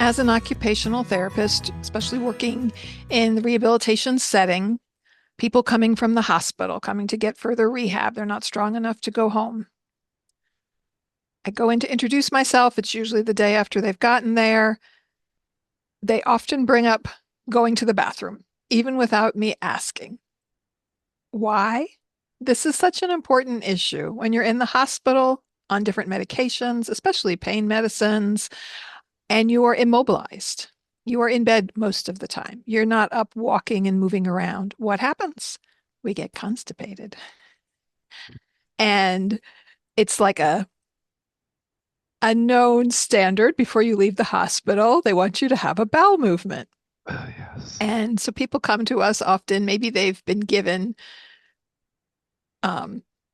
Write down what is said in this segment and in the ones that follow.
as an occupational therapist, especially working in the rehabilitation setting, people coming from the hospital, coming to get further rehab, they're not strong enough to go home. I go in to introduce myself. It's usually the day after they've gotten there. They often bring up going to the bathroom, even without me asking. Why? This is such an important issue when you're in the hospital on different medications, especially pain medicines, and you are immobilized. You are in bed most of the time. You're not up walking and moving around. What happens? We get constipated. And it's like a known standard before you leave the hospital. They want you to have a bowel movement. Yes. And so people come to us often, maybe they've been given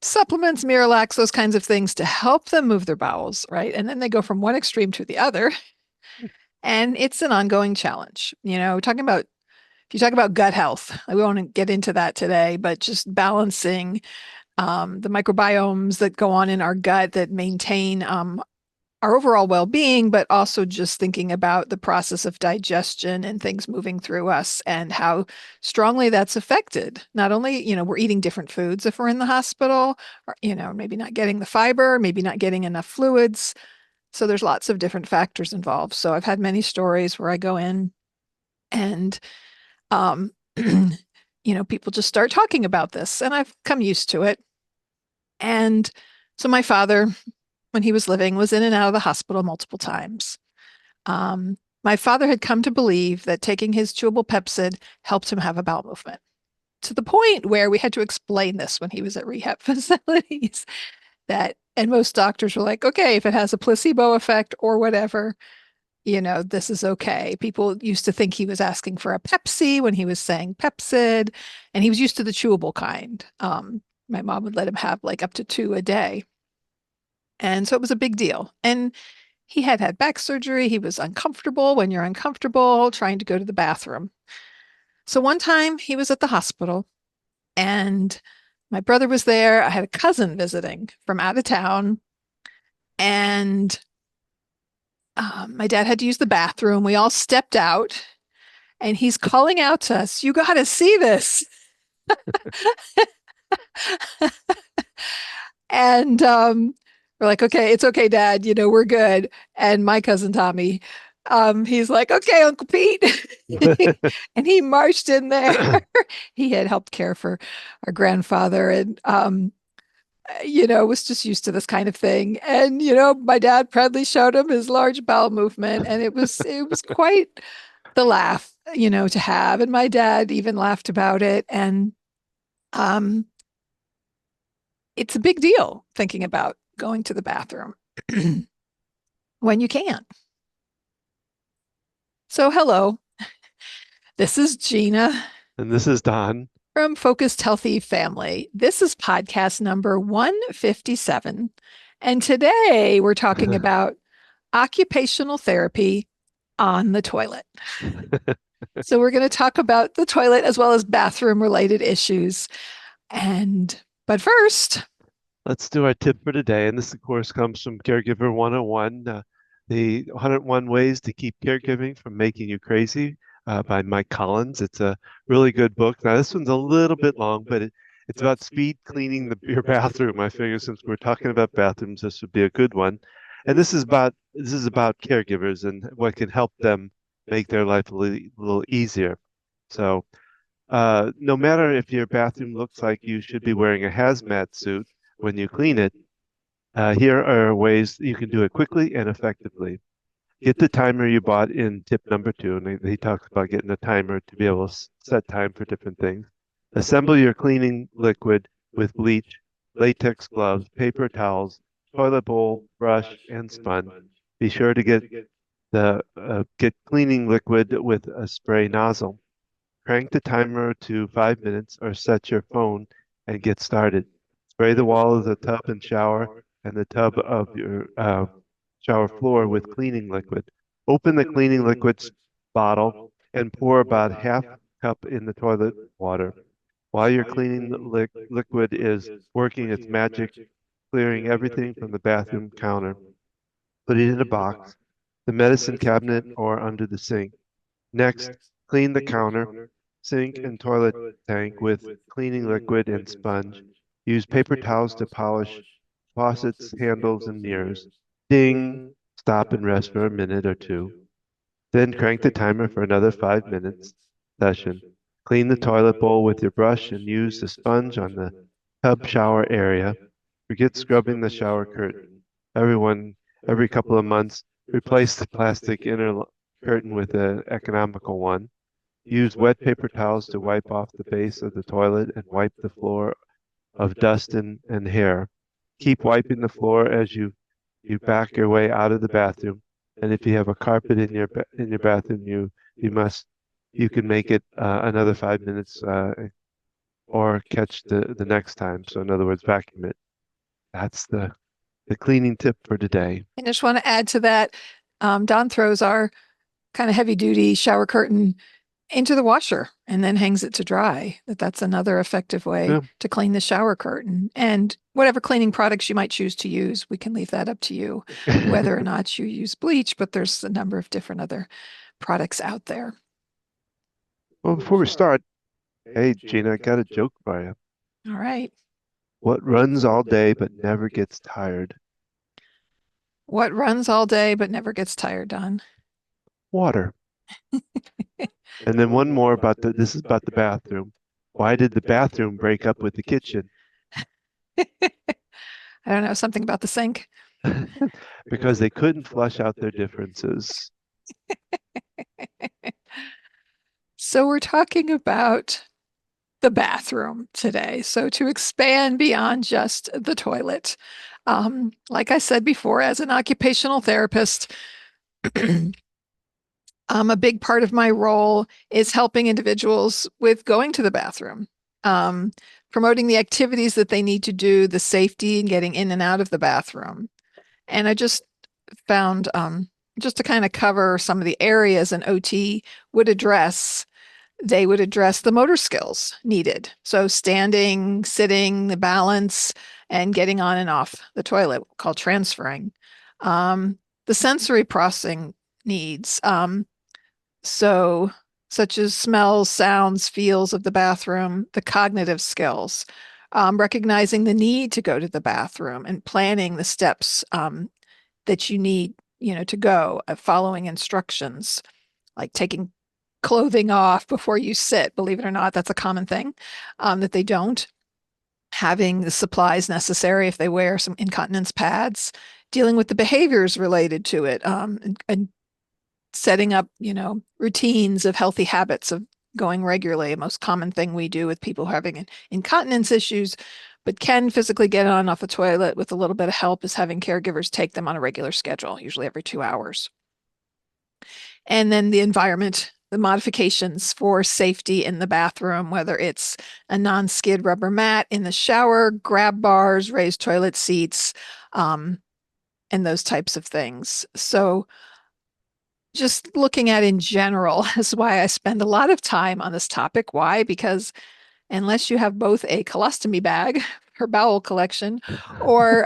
supplements, Miralax, those kinds of things to help them move their bowels, right? And then they go from one extreme to the other. And it's an ongoing challenge. Talking about if you talk about gut health, we won't get into that today, but just balancing the microbiomes that go on in our gut that maintain our overall well-being, but also just thinking about the process of digestion and things moving through us and how strongly that's affected. Not only, we're eating different foods if we're in the hospital, or, maybe not getting the fiber, maybe not getting enough fluids. So there's lots of different factors involved. So I've had many stories where I go in and um, people just start talking about this, and I've come used to it. And so my father, when he was living, was in and out of the hospital multiple times. My father had come to believe that taking his chewable Pepcid helped him have a bowel movement, to the point where we had to explain this when he was at rehab facilities. And most doctors were like, okay, if it has a placebo effect or whatever, this is okay. People used to think he was asking for a Pepsi when he was saying Pepcid, and he was used to the chewable kind. My mom would let him have like up to two a day. And so it was a big deal. And he had had back surgery. He was uncomfortable when you're uncomfortable trying to go to the bathroom. So one time he was at the hospital and my brother was there. I had a cousin visiting from out of town. And my dad had to use the bathroom. We all stepped out and he's calling out to us, "You got to see this." And we're like, "Okay, it's okay, Dad. We're good." And my cousin Tommy, he's like, "Okay, Uncle Pete." And he marched in there. He had helped care for our grandfather and, was just used to this kind of thing. And, my dad proudly showed him his large bowel movement. And it was quite the laugh, to have. And my dad even laughed about it. And um, it's a big deal thinking about going to the bathroom when you can. So, hello, this is Gina And this is Don. from Focused Healthy Family. This is podcast number 157. And today we're talking about occupational therapy on the toilet. So, we're going to talk about the toilet as well as bathroom related issues. But first, Let's do our tip for today. And this, of course, comes from Caregiver 101, the 101 Ways to Keep Caregiving from Making You Crazy by Mike Collins. It's a really good book. Now, this one's a little bit long, but it's about speed cleaning your bathroom. I figure since we're talking about bathrooms, this would be a good one. And this is about caregivers and what can help them make their life a little easier. So, no matter if your bathroom looks like you should be wearing a hazmat suit when you clean it, here are ways you can do it quickly and effectively. Get the timer you bought in tip number 2, and he talks about getting a timer to be able to set time for different things. Assemble your cleaning liquid with bleach, latex gloves, paper towels, toilet bowl, brush, and sponge. Be sure to get cleaning liquid with a spray nozzle. Crank the timer to 5 minutes or set your phone and get started. Spray the wall of the tub and shower and the tub of your shower floor with cleaning liquid. Open the cleaning liquid bottle and pour about half cup in the toilet water. While your cleaning liquid is working its magic, clearing everything from the bathroom counter, put it in a box the medicine cabinet, or under the sink. Next, clean the counter, sink, and toilet tank with cleaning liquid and sponge. Use paper towels to polish faucets, handles, and mirrors. Ding! Stop and rest for a minute or two. Then crank the timer for another 5 minutes session. Clean the toilet bowl with your brush and use the sponge on the tub shower area. Forget scrubbing the shower curtain. Everyone, every couple of months, replace the plastic inner curtain with an economical one. Use wet paper towels to wipe off the base of the toilet and wipe the floor of dust and hair. Keep wiping the floor as you back your way out of the bathroom. And if you have a carpet in your bathroom, you must you can make it another 5 minutes or catch the next time. So in other words, vacuum it. That's the cleaning tip for today. I just want to add to that. Don throws our kind of heavy duty shower curtain into the washer and then hangs it to dry. That's another effective way Yeah. to clean the shower curtain. And whatever cleaning products you might choose to use, we can leave that up to you, whether or not you use bleach, but there's a number of different other products out there. Well, before we start, hey Gina, I got a joke for you. All right. What runs all day but never gets tired? What runs all day but never gets tired, Don? Water. And then one more about this is about the bathroom. Why did the bathroom break up with the kitchen? I don't know, something about the sink. Because they couldn't flush out their differences. So we're talking about the bathroom today. So to expand beyond just the toilet, like I said before, as an occupational therapist, a big part of my role is helping individuals with going to the bathroom, promoting the activities that they need to do, the safety and getting in and out of the bathroom. And I just found, just to kind of cover some of the areas an OT would address, they would address the motor skills needed. So standing, sitting, the balance, and getting on and off the toilet, called transferring. The sensory processing needs, so such as smells, sounds, feels of the bathroom, the cognitive skills, recognizing the need to go to the bathroom and planning the steps that you need, to go, following instructions, like taking clothing off before you sit. Believe it or not, that's a common thing that they don't. Having the supplies necessary if they wear some incontinence pads, dealing with the behaviors related to it, and setting up, routines of healthy habits of going regularly. A most common thing we do with people having incontinence issues, but can physically get on off the toilet with a little bit of help, is having caregivers take them on a regular schedule, usually every 2 hours. And then the environment, the modifications for safety in the bathroom, whether it's a non-skid rubber mat in the shower, grab bars, raised toilet seats, and those types of things. So just looking at in general is why I spend a lot of time on this topic. Why? Because unless you have both a colostomy bag for bowel collection or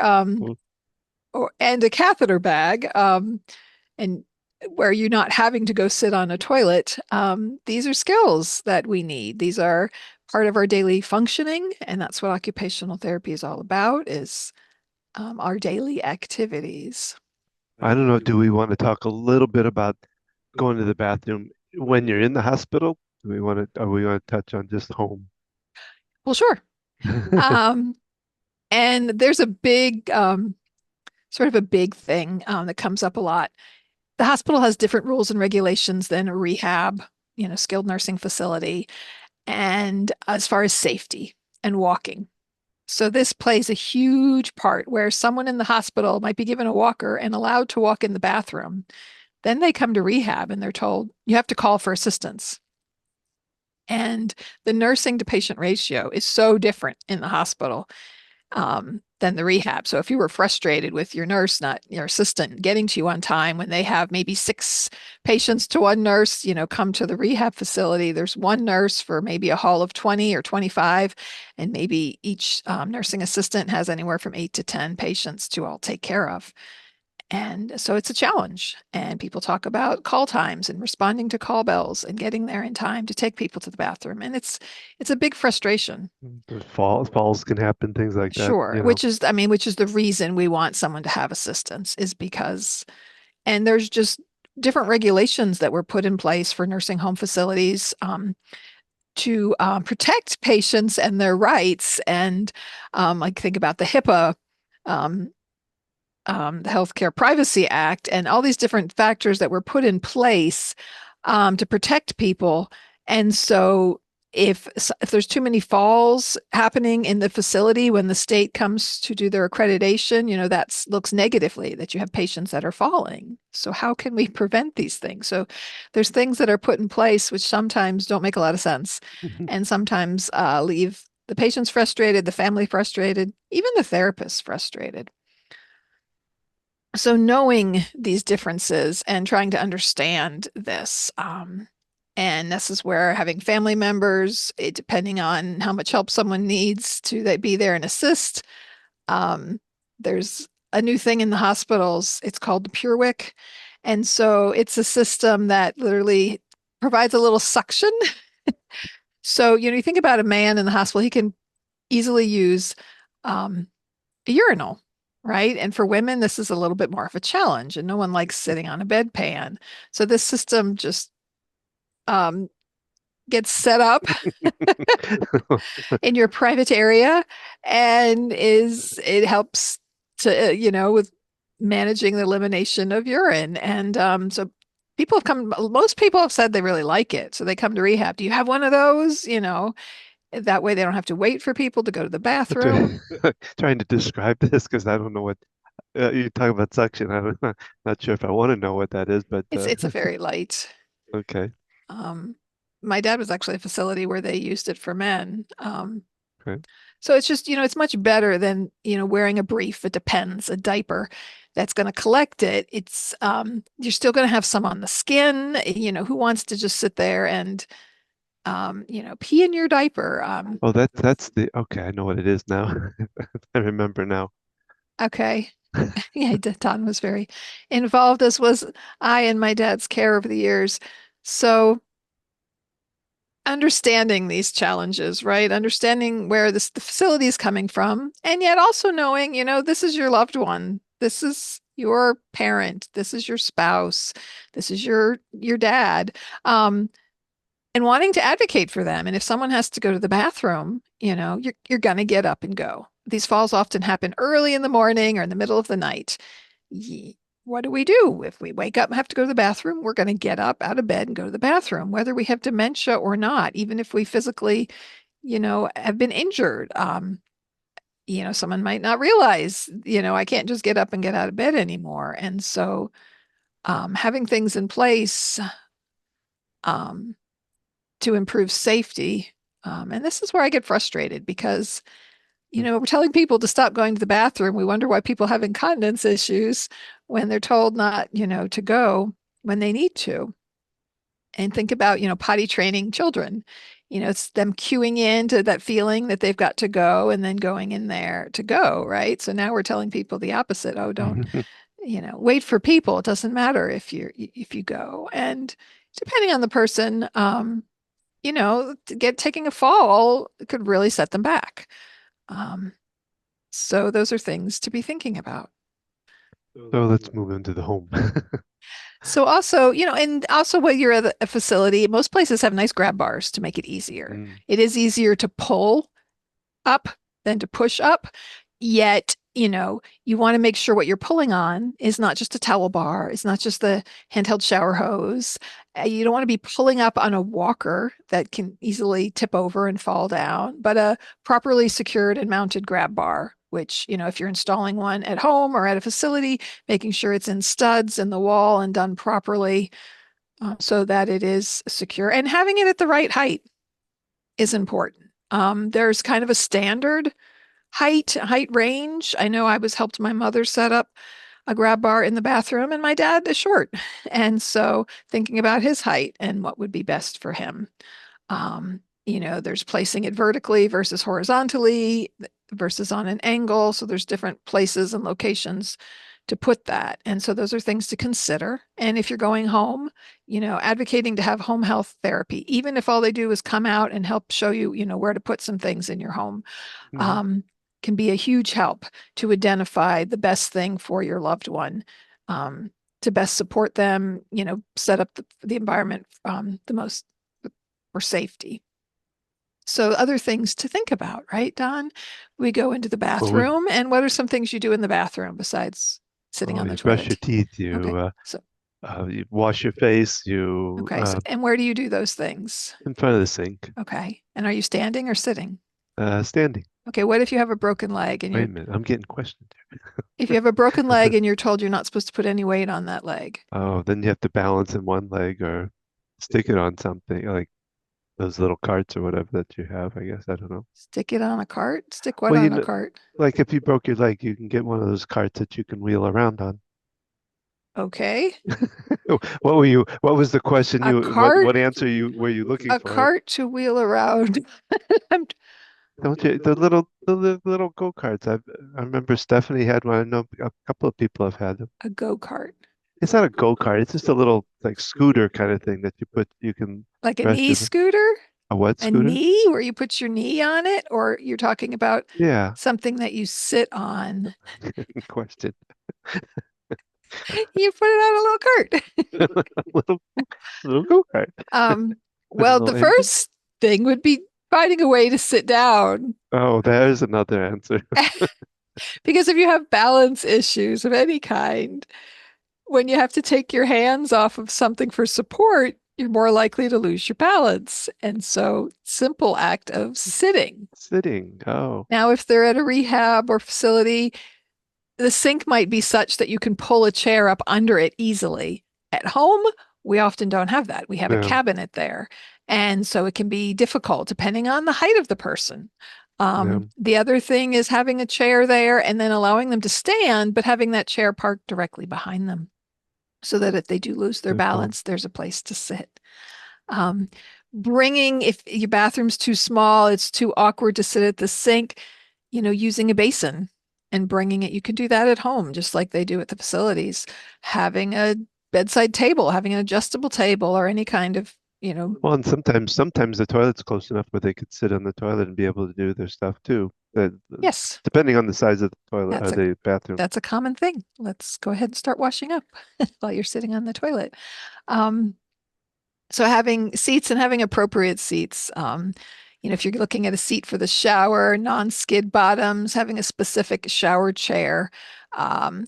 and a catheter bag, and where you're not having to go sit on a toilet, these are skills that we need. These are part of our daily functioning, and that's what occupational therapy is all about, is our daily activities. I don't know, do we want to talk a little bit about going to the bathroom when you're in the hospital? Are we want to touch on just home? Well, sure. Um, and there's a big, sort of a big thing that comes up a lot. The hospital has different rules and regulations than a rehab, skilled nursing facility, and as far as safety and walking. So this plays a huge part where someone in the hospital might be given a walker and allowed to walk in the bathroom. Then they come to rehab and they're told, you have to call for assistance. And the nursing to patient ratio is so different in the hospital than the rehab. So if you were frustrated with your nurse, not your assistant, getting to you on time when they have maybe 6 patients to one nurse, come to the rehab facility, there's one nurse for maybe a hall of 20 or 25, and maybe each nursing assistant has anywhere from 8 to 10 patients to all take care of. And so it's a challenge. And people talk about call times and responding to call bells and getting there in time to take people to the bathroom. And it's a big frustration. The falls can happen, things like that, Sure, you know. which is the reason we want someone to have assistance is because, and there's just different regulations that were put in place for nursing home facilities to protect patients and their rights. And like think about the HIPAA, um, the Healthcare Privacy Act, and all these different factors that were put in place to protect people. And so, if there's too many falls happening in the facility when the state comes to do their accreditation, that looks negatively that you have patients that are falling. So how can we prevent these things? So there's things that are put in place which sometimes don't make a lot of sense, and sometimes leave the patients frustrated, the family frustrated, even the therapist frustrated. So knowing these differences and trying to understand this, and this is where having family members, depending on how much help someone needs, to be there and assist. Um, there's a new thing in the hospitals. It's called the PureWick, and so it's a system that literally provides a little suction. So you think about a man in the hospital, he can easily use um, a urinal, right? And for women, this is a little bit more of a challenge, and no one likes sitting on a bedpan. So this system just um, gets set up in your private area, and it helps to with managing the elimination of urine. And so most people have said they really like it, so they come to rehab. Do you have one of those? That way they don't have to wait for people to go to the bathroom. Trying to describe this because I don't know what you talk about suction. Not sure if I want to know what that is, but It's a very light. okay, Um, my dad was actually a facility where they used it for men. okay. So it's just, it's much better than, wearing a brief. It depends, a diaper that's going to collect it. You're still going to have some on the skin. Who wants to just sit there and, pee in your diaper? Oh, that's the okay. I know what it is now. I remember now. Okay. Yeah, Don was very involved, as was I in my dad's care over the years. So understanding these challenges, right? Understanding where the facility is coming from, and yet also knowing, this is your loved one. This is your parent. This is your spouse. This is your dad. And wanting to advocate for them. And if someone has to go to the bathroom, you're gonna get up and go. These falls often happen early in the morning or in the middle of the night. What do we do? If we wake up and have to go to the bathroom, we're going to get up out of bed and go to the bathroom, whether we have dementia or not, even if we physically, have been injured. Someone might not realize, I can't just get up and get out of bed anymore. And so having things in place um, to improve safety. And this is where I get frustrated because we're telling people to stop going to the bathroom. We wonder why people have incontinence issues when they're told not, to go when they need to. And think about, potty training children. It's them cueing into that feeling that they've got to go and then going in there to go, right? So now we're telling people the opposite. Oh, don't, wait for people. It doesn't matter if you go. And depending on the person, taking a fall could really set them back. Um, so those are things to be thinking about. So let's move into the home. So also, and also when you're at a facility, most places have nice grab bars to make it easier. Mm. It is easier to pull up than to push up. Yet, you want to make sure what you're pulling on is not just a towel bar, it's not just the handheld shower hose. You don't want to be pulling up on a walker that can easily tip over and fall down, but a properly secured and mounted grab bar, which, if you're installing one at home or at a facility, making sure it's in studs in the wall and done properly so that it is secure, and having it at the right height is important. There's kind of a standard height range. I know I was helped my mother set up a grab bar in the bathroom, and my dad is short. And so thinking about his height and what would be best for him. There's placing it vertically versus horizontally versus on an angle. So there's different places and locations to put that. And so those are things to consider. And if you're going home, advocating to have home health therapy, even if all they do is come out and help show you, where to put some things in your home, Mhm. can be a huge help to identify the best thing for your loved one, to best support them, set up the environment the most for safety. So other things to think about, right, Don? We go into the Well, we bathroom, and what are some things you do in the bathroom besides sitting well, on the you brush your toilet? teeth, Okay. So you wash your face, you okay. So and where do you do those things? in front of the sink, Okay. And are you standing or sitting? standing. Okay, what if you have a broken leg and Wait a you're minute, I'm getting questioned if you have a broken leg here. and you're told you're not supposed to put any weight on that leg? Oh, then you have to balance in one leg or stick it on something like those little carts or whatever that you have, I guess. I don't know. Stick it on a cart? Stick what Well, on a cart? like if you broke your leg, you can get one of those carts that you can wheel around on. Okay. What was the question A what cart, answer were you looking a for? cart to wheel around. I'm Don't you, the little go-karts. I remember Stephanie had one. I know a couple of people have had them. a go-kart. It's not a go-kart. It's just a little like scooter kind of thing that you can Like a rest knee your, scooter? a what A scooter? knee where you put your knee on it, or you're talking about Yeah. something that you sit on. Question. You put it on a little cart. Little little go-kart. Um, With a well, little the engine. first thing would be finding a way to sit down. Oh, there's another answer. Because if you have balance issues of any kind, when you have to take your hands off of something for support, you're more likely to lose your balance. And so, simple act of sitting. Sitting. Oh, Now, if they're at a rehab or facility, the sink might be such that you can pull a chair up under it easily. At home, we often don't have that. We have a yeah, cabinet there. And so it can be difficult depending on the height of the person. yeah. The other thing is having a chair there and then allowing them to stand, but having that chair parked directly behind them so that if they do lose their Good call. balance, there's a place to sit. Um, Bringing, if your bathroom's too small, it's too awkward to sit at the sink, using a basin and bringing it. You can do that at home, just like they do at the facilities. Having a bedside table, having an adjustable table or any kind of, Well, and sometimes the toilet's close enough where they could sit on the toilet and be able to do their stuff too. yes, Depending on the size of the toilet or that's a the bathroom. that's a common thing. Let's go ahead and start washing up while you're sitting on the toilet. Um, So having seats and having appropriate seats. If you're looking at a seat for the shower, non-skid bottoms, having a specific shower chair. Um,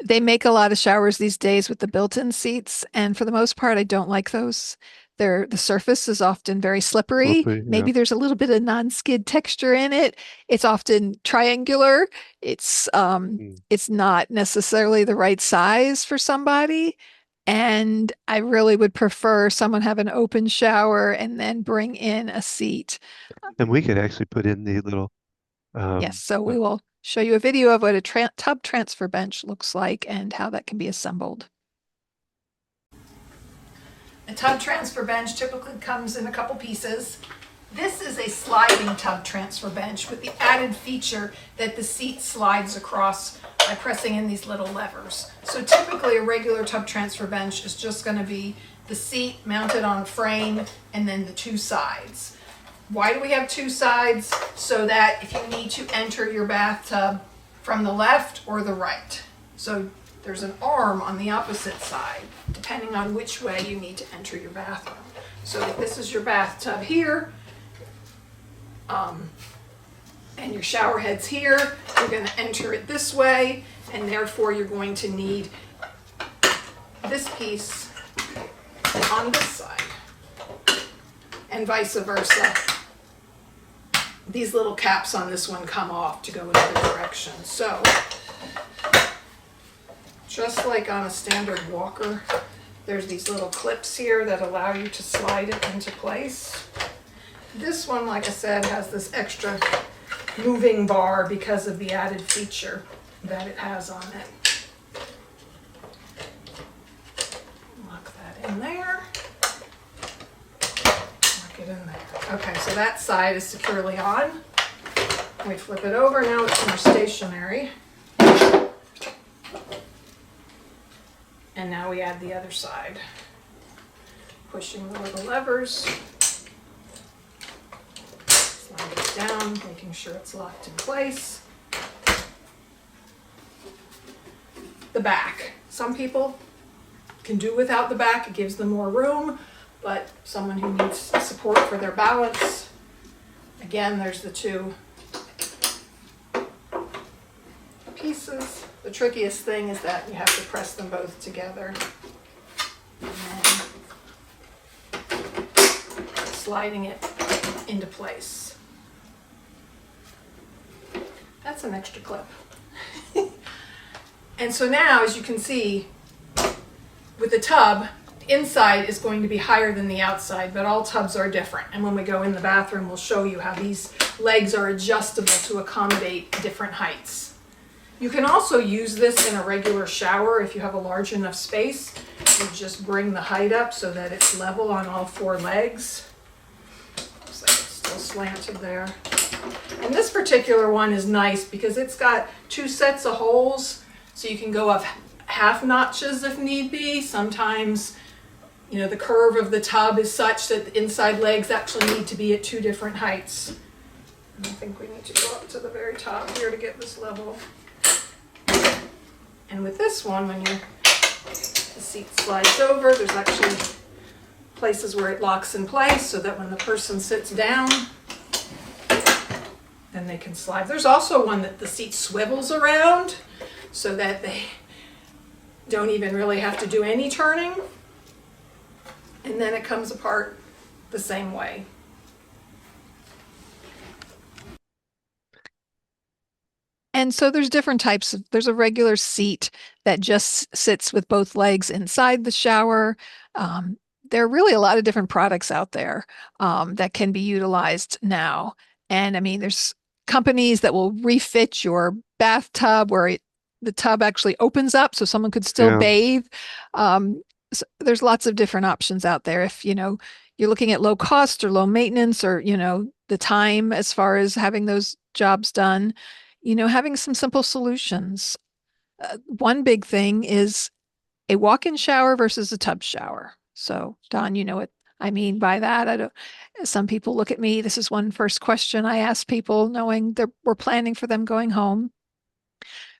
they make a lot of showers these days with the built-in seats, and for the most part, I don't like those. The surface is often very slippery. Slippery, yeah. Maybe there's a little bit of non-skid texture in it. It's often triangular. Mm. It's not necessarily the right size for somebody. And I really would prefer someone have an open shower and then bring in a seat. And we could actually put in the little Yes, um so uh, we will show you a video of what a tub transfer bench looks like and how that can be assembled. A tub transfer bench typically comes in a couple pieces. This is a sliding tub transfer bench with the added feature that the seat slides across by pressing in these little levers. So typically a regular tub transfer bench is just going to be the seat mounted on a frame and then the two sides. Why do we have two sides? So that if you need to enter your bathtub from the left or the right. So there's an arm on the opposite side, depending on which way you need to enter your bathroom. So if this is your bathtub here, and your shower head's here, you're going to enter it this way, and therefore you're going to need this piece on this side, and vice versa. These little caps on this one come off to go in other directions. So, just like on a standard walker, there's these little clips here that allow you to slide it into place. This one, like I said, has this extra moving bar because of the added feature that it has on it. Lock that in there. Lock it in there. Okay, so that side is securely on. We flip it over, now it's more stationary. And now we add the other side. Pushing the little levers. Slide it down, making sure it's locked in place. The back. Some people can do without the back. It gives them more room, but someone who needs support for their balance, again, there's the two pieces. The trickiest thing is that you have to press them both together. And then sliding it into place. That's an extra clip. And so now, as you can see, with the tub, the inside is going to be higher than the outside, but all tubs are different. And when we go in the bathroom, we'll show you how these legs are adjustable to accommodate different heights. You can also use this in a regular shower if you have a large enough space. You just bring the height up so that it's level on all four legs. Looks like it's still slanted there. And this particular one is nice because it's got two sets of holes, so you can go up half notches if need be. Sometimes, you know, the curve of the tub is such that the inside legs actually need to be at two different heights. And I think we need to go up to the very top here to get this level. And with this one, when the seat slides over, there's actually places where it locks in place so that when the person sits down, then they can slide. There's also one that the seat swivels around so that they don't even really have to do any turning. And then it comes apart the same way. And so there's different types of, there's a regular seat that just sits with both legs inside the shower. There are really a lot of different products out there that can be utilized now. And I mean, there's companies that will refit your bathtub where the tub actually opens up so someone could still Yeah. bathe. So there's lots of different options out there. If, you know, you're looking at low cost or low maintenance or, you know, the time as far as having those jobs done, you know, having some simple solutions. One big thing is a walk-in shower versus a tub shower. So, Don, you know what I mean by that. I don't, some people look at me. This is one first question I ask people, knowing that we're planning for them going home.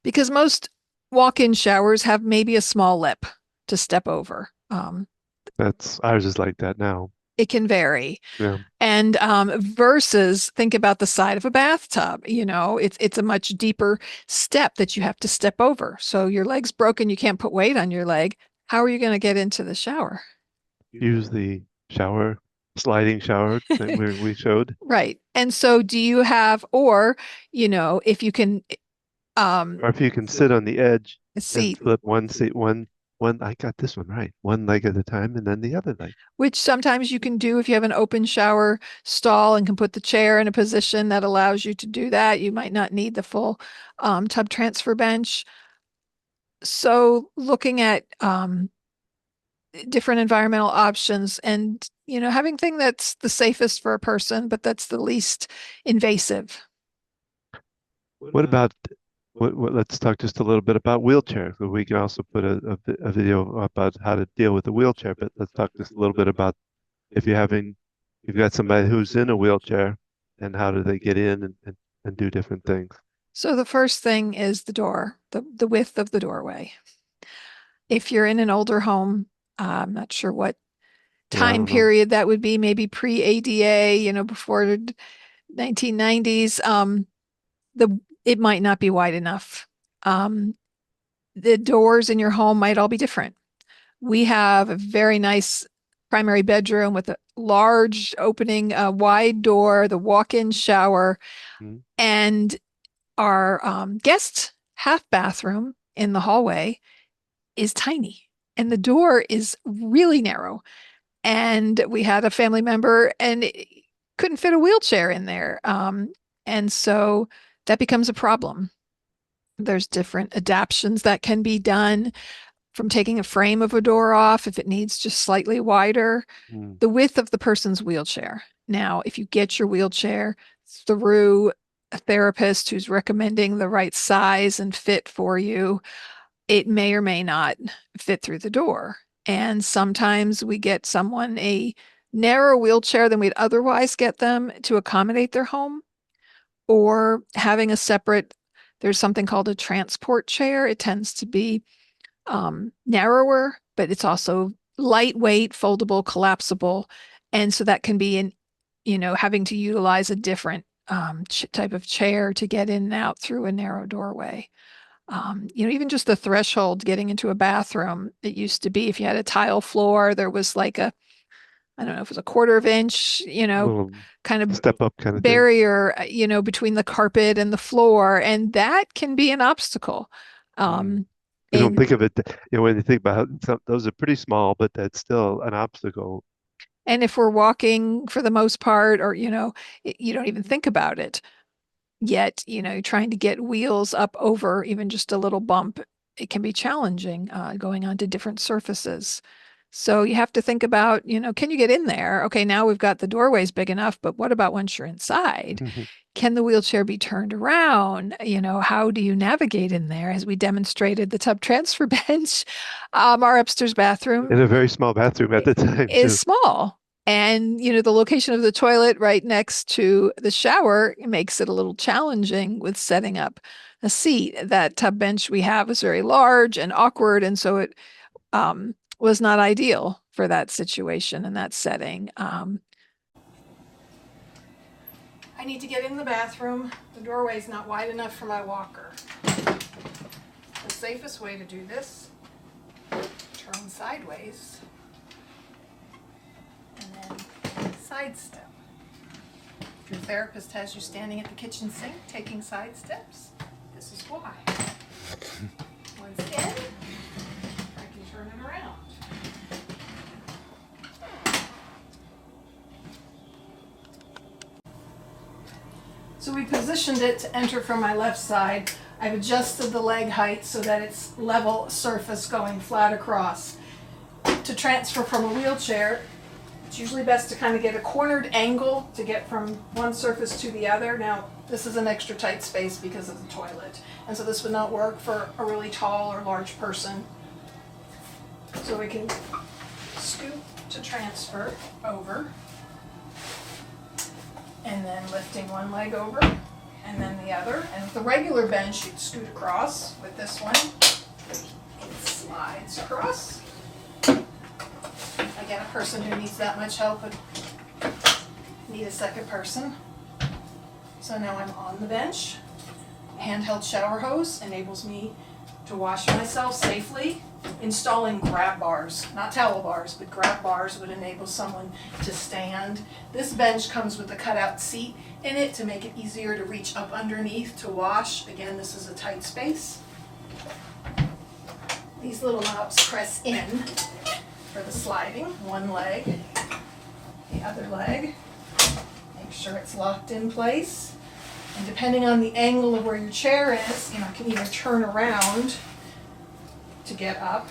Because most walk-in showers have maybe a small lip to step over. That's ours is like that now. It can vary. Yeah. And versus think about the side of a bathtub. You know, it's a much deeper step that you have to step over. So your leg's broken, you can't put weight on your leg. How are you going to get into the shower? Use the shower, sliding shower that we showed. Right. And so do you have, or, you know, if you can Or if you can sit on the edge and seat, flip one seat, I got this one right. One leg at a time and then the other leg. which sometimes you can do if you have an open shower stall and can put the chair in a position that allows you to do that. You might not need the full tub transfer bench. So looking at different environmental options and, you know, having thing that's the safest for a person, but that's the least invasive. What about let's talk just a little bit about wheelchairs. We can also put a video about how to deal with a wheelchair, but let's talk just a little bit about if you've got somebody who's in a wheelchair and how do they get in and do different things. So the first thing is the door, the width of the doorway. If you're in an older home, I'm not sure what Yeah, I time don't know. period that would be, maybe pre-ADA, you know, before the 1990s, it might not be wide enough. The doors in your home might all be different. We have a very nice primary bedroom with a large opening, wide door, the walk-in shower, Mhm. and our guest half bathroom in the hallway is tiny, and the door is really narrow. And we had a family member and it couldn't fit a wheelchair in there. And so that becomes a problem. There's different adaptations that can be done from taking a frame of a door off if it needs just slightly wider, Mm. the width of the person's wheelchair. Now, if you get your wheelchair through a therapist who's recommending the right size and fit for you, it may or may not fit through the door. And sometimes we get someone a narrower wheelchair than we'd otherwise get them to accommodate their home, or having a separate, there's something called a transport chair. It tends to be narrower, but it's also lightweight, foldable, collapsible. And so that can be in, having to utilize a different type of chair to get in and out through a narrow doorway. Even just the threshold getting into a bathroom, it used to be if you had a tile floor, there was like I don't know if it was a quarter of inch, A little kind of step up kind of thing. barrier, between the carpet and the floor, and that can be an obstacle. Mm. Um, You don't and think of it, when you think about those are pretty small, but that's still an obstacle. and if we're walking for the most part, or you don't even think about it. Yet, trying to get wheels up over even just a little bump, it can be challenging going onto different surfaces. So you have to think about, can you get in there? Okay, now we've got the doorways big enough, but what about once you're inside? Can the wheelchair be turned around? How do you navigate in there? As we demonstrated, the tub transfer bench, our upstairs bathroom In a very small bathroom at the time is too. small. And, the location of the toilet right next to the shower makes it a little challenging with setting up a seat. That tub bench we have is very large and awkward. And so it was not ideal for that situation and that setting. I need to get in the bathroom. The doorway is not wide enough for my walker. The safest way to do this, turn sideways and then sidestep. If your therapist has you standing at the kitchen sink taking side steps, this is why. Once in, I can turn it around. So we positioned it to enter from my left side. I've adjusted the leg height so that it's level surface going flat across. To transfer from a wheelchair, it's usually best to kind of get a cornered angle to get from one surface to the other. Now, this is an extra tight space because of the toilet, and so this would not work for a really tall or large person. So we can scoop to transfer over, and then lifting one leg over, and then the other. And with the regular bench, you'd scoot across. With this one, it slides across. Again, a person who needs that much help would need a second person. So now I'm on the bench. A handheld shower hose enables me to wash myself safely. Installing grab bars, not towel bars, but grab bars would enable someone to stand. This bench comes with a cutout seat in it to make it easier to reach up underneath to wash. Again, this is a tight space. These little knobs press in for the sliding. One leg, the other leg. Make sure it's locked in place. And depending on the angle of where your chair is, you can either turn around to get up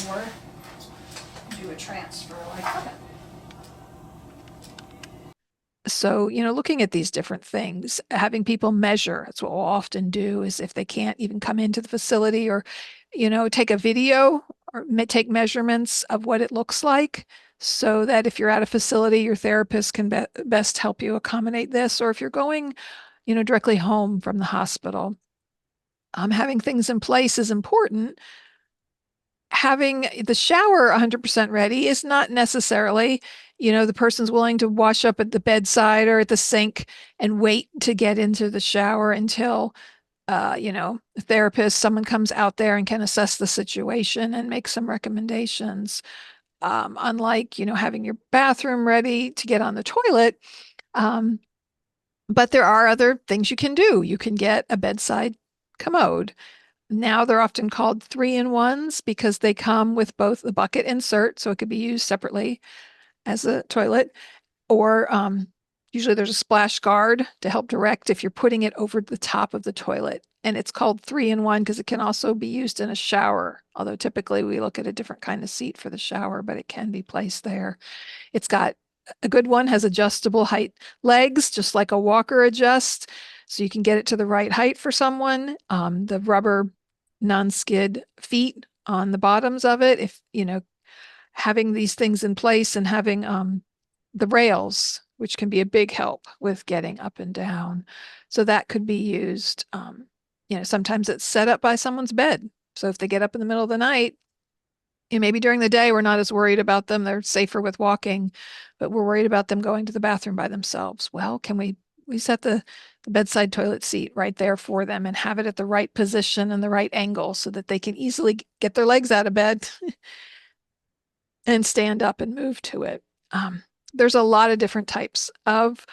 or do a transfer like that. So, looking at these different things, having people measure, that's what we'll often do is if they can't even come into the facility or, take a video or take measurements of what it looks like so that if you're at a facility, your therapist can best help you accommodate this. Or if you're going, directly home from the hospital, having things in place is important. Having the shower 100% ready is not necessarily, the person's willing to wash up at the bedside or at the sink and wait to get into the shower until, a therapist, someone comes out there and can assess the situation and make some recommendations. Unlike, having your bathroom ready to get on the toilet. But there are other things you can do. You can get a bedside commode. Now they're often called 3-in-1s because they come with both the bucket insert, so it could be used separately as a toilet, or usually there's a splash guard to help direct if you're putting it over the top of the toilet. And it's called 3-in-1 because it can also be used in a shower, although typically we look at a different kind of seat for the shower, but it can be placed there. It's got a good one, has adjustable height legs, just like a walker adjusts, so you can get it to the right height for someone. The rubber non-skid feet on the bottoms of it. If, having these things in place and having the rails, which can be a big help with getting up and down. So that could be used. Sometimes it's set up by someone's bed. So if they get up in the middle of the night, maybe during the day, we're not as worried about them. They're safer with walking, but we're worried about them going to the bathroom by themselves. Well, can we set the bedside toilet seat right there for them and have it at the right position and the right angle so that they can easily get their legs out of bed and stand up and move to it. There's a lot of different types of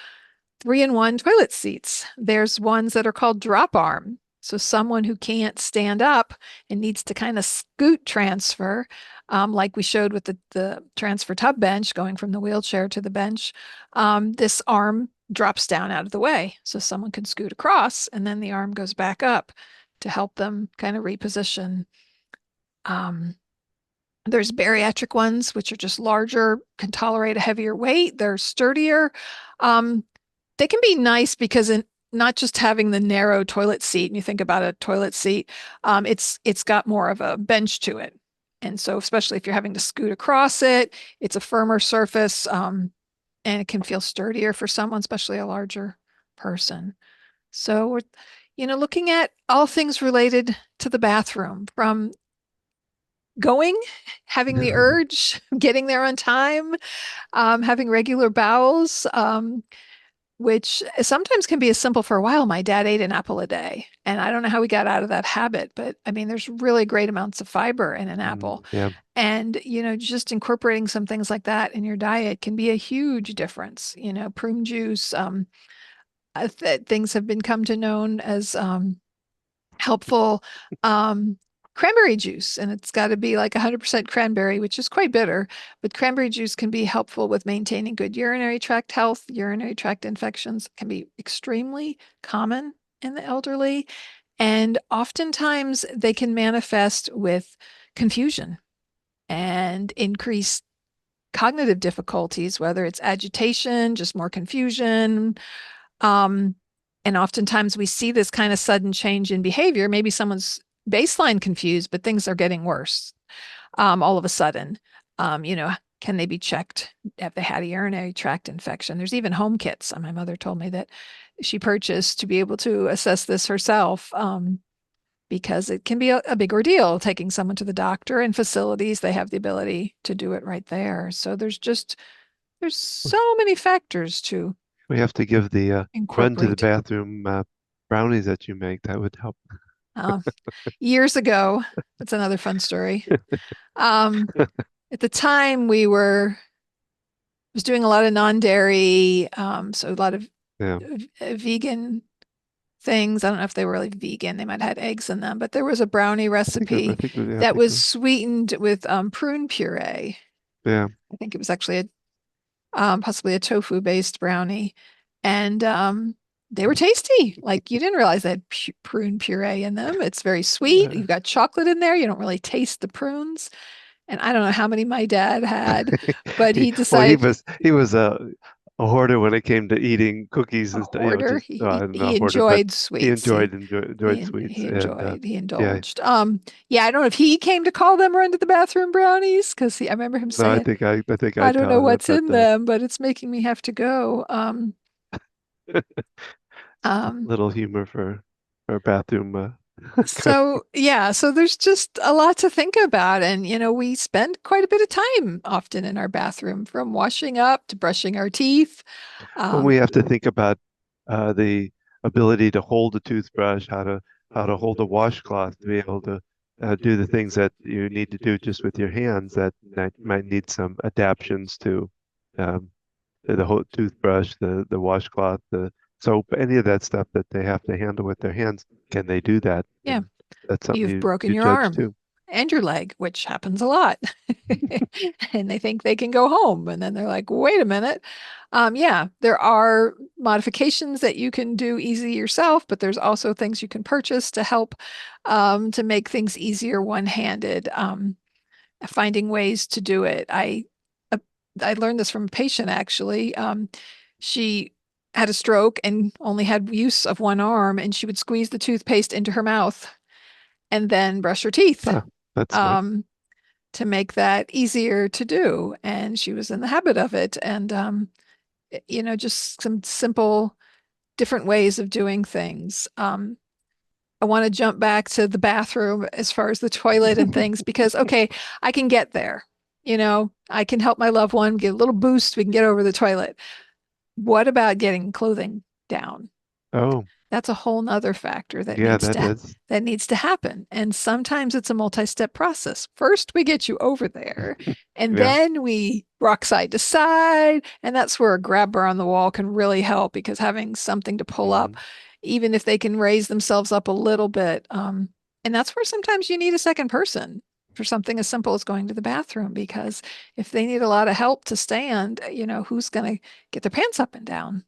3-in-1 toilet seats. There's ones that are called drop arm. So someone who can't stand up and needs to kind of scoot transfer, like we showed with the transfer tub bench going from the wheelchair to the bench, this arm drops down out of the way. So someone can scoot across and then the arm goes back up to help them kind of reposition. There's bariatric ones, which are just larger, can tolerate a heavier weight. They're sturdier. Um, they can be nice because not just having the narrow toilet seat, and you think about a toilet seat, it's got more of a bench to it. And so, especially if you're having to scoot across it, it's a firmer surface, and it can feel sturdier for someone, especially a larger person. So we're, looking at all things related to the bathroom, from going, having the urge, getting there on time, having regular bowels, which sometimes can be as simple. For a while, my dad ate an apple a day, and I don't know how we got out of that habit, but I mean, there's really great amounts of fiber in an apple. Yeah. And, just incorporating some things like that in your diet can be a huge difference. Prune juice, things have been come to known as helpful. Cranberry juice, and it's got to be like 100% cranberry, which is quite bitter, but cranberry juice can be helpful with maintaining good urinary tract health. Urinary tract infections can be extremely common in the elderly, and oftentimes they can manifest with confusion and increased cognitive difficulties, whether it's agitation, just more confusion. Um, and oftentimes we see this kind of sudden change in behavior. Maybe someone's baseline confused, but things are getting worse all of a sudden. Can they be checked? Have they had a urinary tract infection? There's even home kits. My mother told me that she purchased to be able to assess this herself, because it can be a big ordeal taking someone to the doctor. And facilities, they have the ability to do it right there. So there's so many factors to We have to give the run to the incorporate. bathroom brownies that you make. That would help. Uh, Years ago, that's another fun story. Um, at the time, was doing a lot of non-dairy, so a lot of Yeah. vegan things. I don't know if they were really vegan. They might have had eggs in them, but there was a brownie I recipe think, yeah, I that think, was sweetened with prune puree. yeah. I think it was actually possibly a tofu-based brownie, and they were tasty. Like, you didn't realize they had prune puree in them. It's very sweet. Uh, You've got chocolate in there. You don't really taste the prunes. And I don't know how many my dad had, but he well, he decided, was a hoarder when it came to eating cookies a and stuff. You know, hoarder. just He he, not he a hoarder, but enjoyed he sweets. He enjoyed he sweets, he and enjoyed. He yeah. indulged. Yeah, I don't know if he came to call them run to the bathroom brownies, because I remember him No, saying, I think I "I don't know taught it, what's but in them, but it's making me have to go." Um, little humor for bathroom. so yeah, so there's just a lot to think about. And, we spend quite a bit of time often in our bathroom, from washing up to brushing our teeth. When we Um, have to think about the ability to hold a toothbrush, how to hold a washcloth, to be able to do the things that you need to do just with your hands, that might need some adaptations to um, the whole toothbrush, the washcloth, the soap, any of that stuff that they have to handle with their hands. Can they do that? yeah, And that's something you've broken you your judge arm too. and your leg, which happens a lot. And they think they can go home. And then they're like, wait a minute. Yeah, there are modifications that you can do easy yourself, but there's also things you can purchase to help, to make things easier one-handed. Finding ways to do it. Uh, I learned this from a patient, actually. She had a stroke and only had use of one arm, and she would squeeze the toothpaste into her mouth and then brush her teeth. Ah, that's smart. Um, to make that easier to do. And she was in the habit of it. And, just some simple, different ways of doing things. I want to jump back to the bathroom as far as the toilet and things because, okay, I can get there. I can help my loved one get a little boost. We can get over the toilet. What about getting clothing down? Oh, That's a whole nother factor that yeah, needs that to is. happen. And sometimes it's a multi-step process. First, we get you over there, and Yeah. then we rock side to side. And that's where a grab bar on the wall can really help because having something to pull up, Mhm. even if they can raise themselves up a little bit. And that's where sometimes you need a second person for something as simple as going to the bathroom because if they need a lot of help to stand, who's going to get their pants up and down?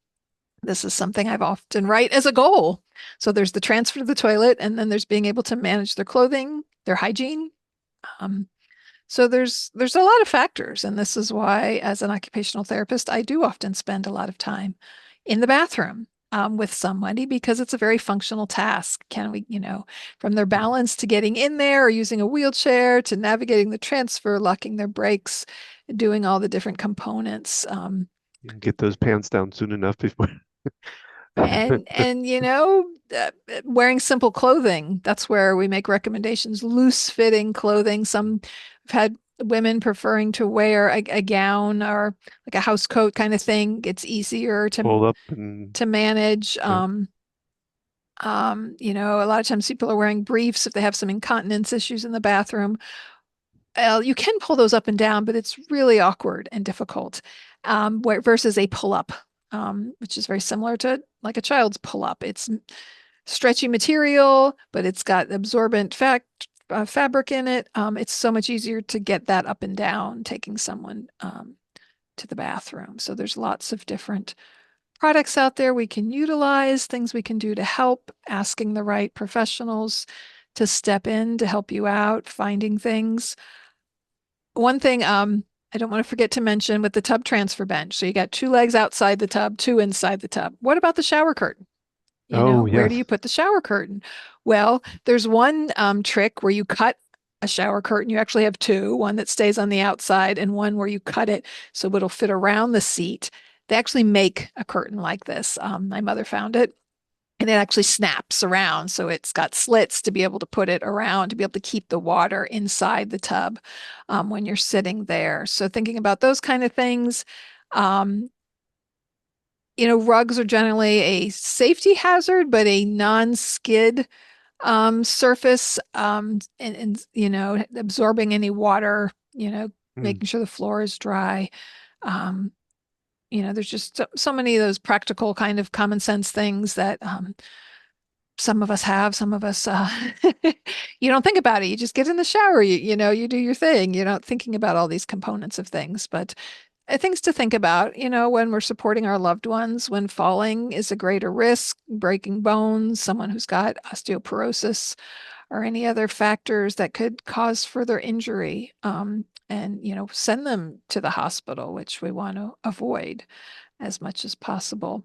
This is something I've often write as a goal. So there's the transfer to the toilet, and then there's being able to manage their clothing, their hygiene. Um, so there's a lot of factors, and this is why, as an occupational therapist, I do often spend a lot of time in the bathroom with somebody because it's a very functional task. Can we, from their balance to getting in there, or using a wheelchair to navigating the transfer, locking their brakes, doing all the different components. You can get those pants down soon enough before. And wearing simple clothing, that's where we make recommendations. Loose fitting clothing, some have had women preferring to wear a gown or like a house coat kind of thing. It's easier to Pull up and manage. yeah. A lot of times people are wearing briefs if they have some incontinence issues in the bathroom. Well, you can pull those up and down, but it's really awkward and difficult. Versus a pull up, which is very similar to like a child's pull up. It's stretchy material, but it's got absorbent fabric in it. It's so much easier to get that up and down, taking someone to the bathroom. So there's lots of different products out there we can utilize, things we can do to help, asking the right professionals to step in to help you out, finding things. One thing I don't want to forget to mention with the tub transfer bench. So you got two legs outside the tub, two inside the tub. What about the shower curtain? Oh, Where do yes. you put the shower curtain? Well, there's one trick where you cut a shower curtain. You actually have two, one that stays on the outside and one where you cut it so it'll fit around the seat. They actually make a curtain like this. My mother found it and it actually snaps around. So it's got slits to be able to put it around, to be able to keep the water inside the tub when you're sitting there. So thinking about those kind of things. Um, Rugs are generally a safety hazard, but a non-skid surface, and absorbing any water, Mm. making sure the floor is dry. Um, there's just so many of those practical kind of common sense things that some of us have, some of us you don't think about it. You just get in the shower, you do your thing. You're not thinking about all these components of things, but things to think about, when we're supporting our loved ones, when falling is a greater risk, breaking bones, someone who's got osteoporosis or any other factors that could cause further injury, and, send them to the hospital, which we want to avoid as much as possible.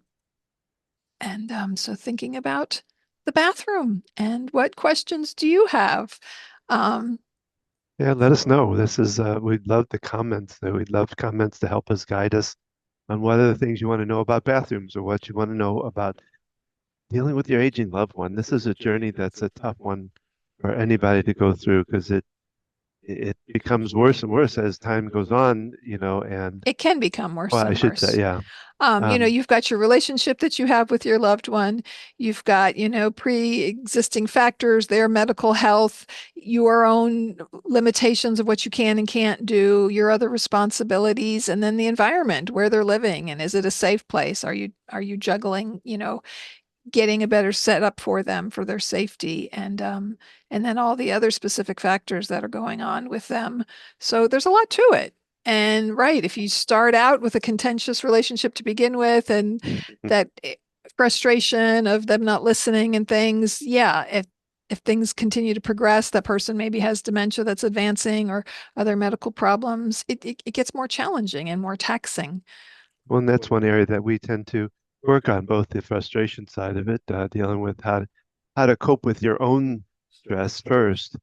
And so thinking about the bathroom and what questions do you have? Um, Yeah, let us know. This is we'd love the comments. We'd love comments to help us guide us on what are the things you want to know about bathrooms or what you want to know about dealing with your aging loved one. This is a journey that's a tough one for anybody to go through because it becomes worse and worse as time goes on, and it can become worse well, I and should say, worse. yeah. Um, You've got your relationship that you have with your loved one. You've got, pre-existing factors, their medical health, your own limitations of what you can and can't do, your other responsibilities, and then the environment where they're living. And is it a safe place? Are you juggling, getting a better setup for them for their safety and then all the other specific factors that are going on with them. So there's a lot to it. And right, if you start out with a contentious relationship to begin with and that frustration of them not listening and things, yeah, if things continue to progress, that person maybe has dementia that's advancing or other medical problems, it gets more challenging and more taxing. well, and that's one area that we tend to work on, both the frustration side of it, dealing with how to cope with your own stress first,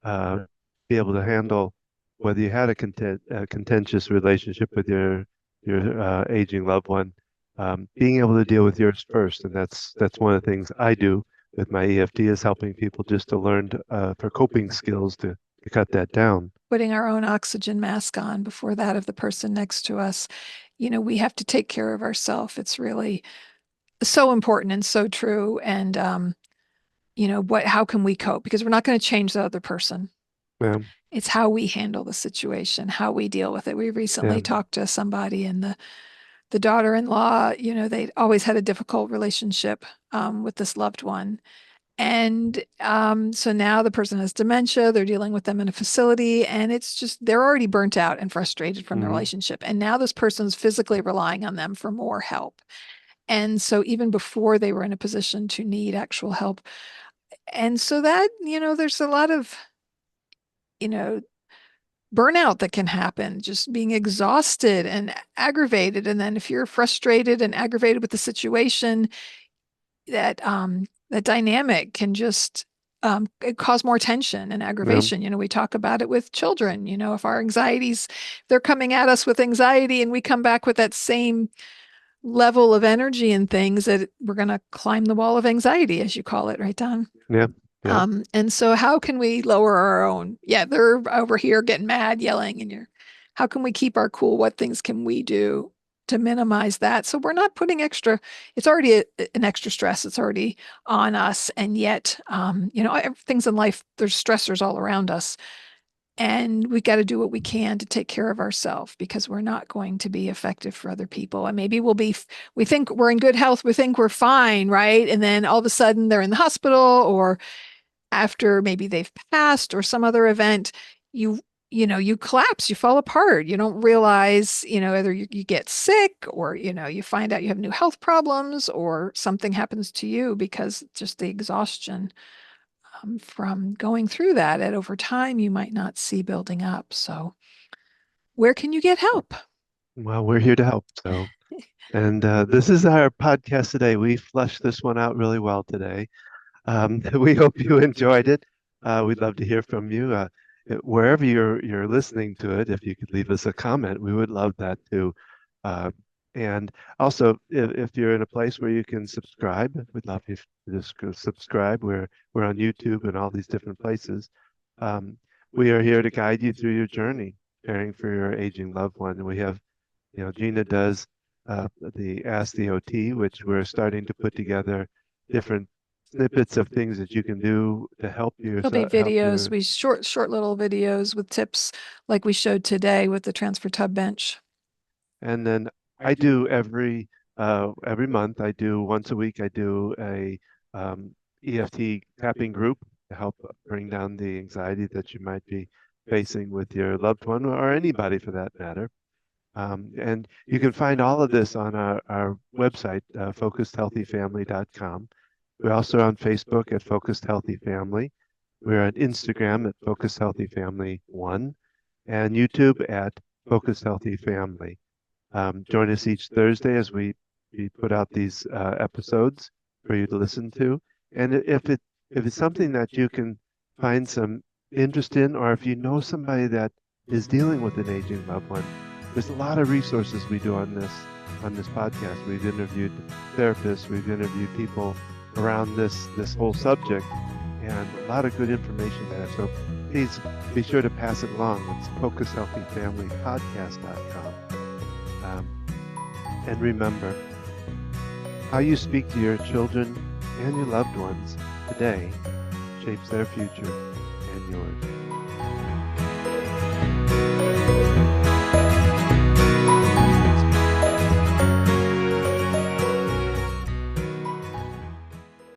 be able to handle whether you had a contentious relationship with your aging loved one, being able to deal with yours first, and that's one of the things I do with my EFT is helping people just to learn for coping skills to cut that down. Putting our own oxygen mask on before that of the person next to us. We have to take care of ourselves. It's really so important and so true. And how can we cope? Because we're not going to change the other person. Yeah, It's how we handle the situation, how we deal with it. We yeah, recently talked to somebody, and the daughter-in-law, they always had a difficult relationship with this loved one. And so now the person has dementia, they're dealing with them in a facility, and it's just they're already burnt out and frustrated from the hmm relationship. And now this person's physically relying on them for more help. And so even before they were in a position to need actual help. And so that, there's a lot of, you know, burnout that can happen, just being exhausted and aggravated. And then if you're frustrated and aggravated with the situation, that dynamic can just cause more tension and yeah, aggravation. We talk about it with children. If our anxieties, they're coming at us with anxiety, and we come back with that same level of energy and things, that we're going to climb the wall of anxiety, as you call it, right, Don? yeah, yeah. And so how can we lower our own? Yeah, they're over here getting mad, yelling, and how can we keep our cool? What things can we do to minimize that? So we're not putting extra, it's already an extra stress. It's already on us. And yet, things in life, there's stressors all around us. And we got to do what we can to take care of ourselves, because we're not going to be effective for other people. And maybe we think we're in good health, we think we're fine, right? And then all of a sudden they're in the hospital, or after maybe they've passed or some other event, you you collapse, you fall apart. You don't realize, either you get sick, or you find out you have new health problems, or something happens to you because just the exhaustion from going through that, and over time you might not see building up. So where can you get help? Well, we're here to help. So, and this is our podcast today. We flushed this one out really well today. We hope you enjoyed it. We'd love to hear from you. Wherever you're listening to it, if you could leave us a comment, we would love that too. Uh, and also, if you're in a place where you can subscribe, we'd love you to just go subscribe. We're on YouTube and all these different places. Um, we are here to guide you through your journey caring for your aging loved one. And we have, Gina does the Ask the OT, which we're starting to put together different snippets of things that you can do to help There'll be help videos, your we short little videos with tips, like we showed today with the transfer tub bench. and then I do every month I do once a week I do a EFT tapping group to help bring down the anxiety that you might be facing with your loved one or anybody for that matter. And you can find all of this on our website, focusedhealthyfamily.com. We're also on Facebook at Focused Healthy Family. We're on Instagram at Focused Healthy Family 1 and YouTube at Focused Healthy Family. Join us each Thursday as we put out these episodes for you to listen to. And if it's something that you can find some interest in, or if you know somebody that is dealing with an aging loved one, there's a lot of resources we do on this podcast. We've interviewed therapists, we've interviewed people around this whole subject, and a lot of good information there. So please be sure to pass it along. It's FocusHealthyFamilyPodcast.com. And remember, how you speak to your children and your loved ones today shapes their future and yours.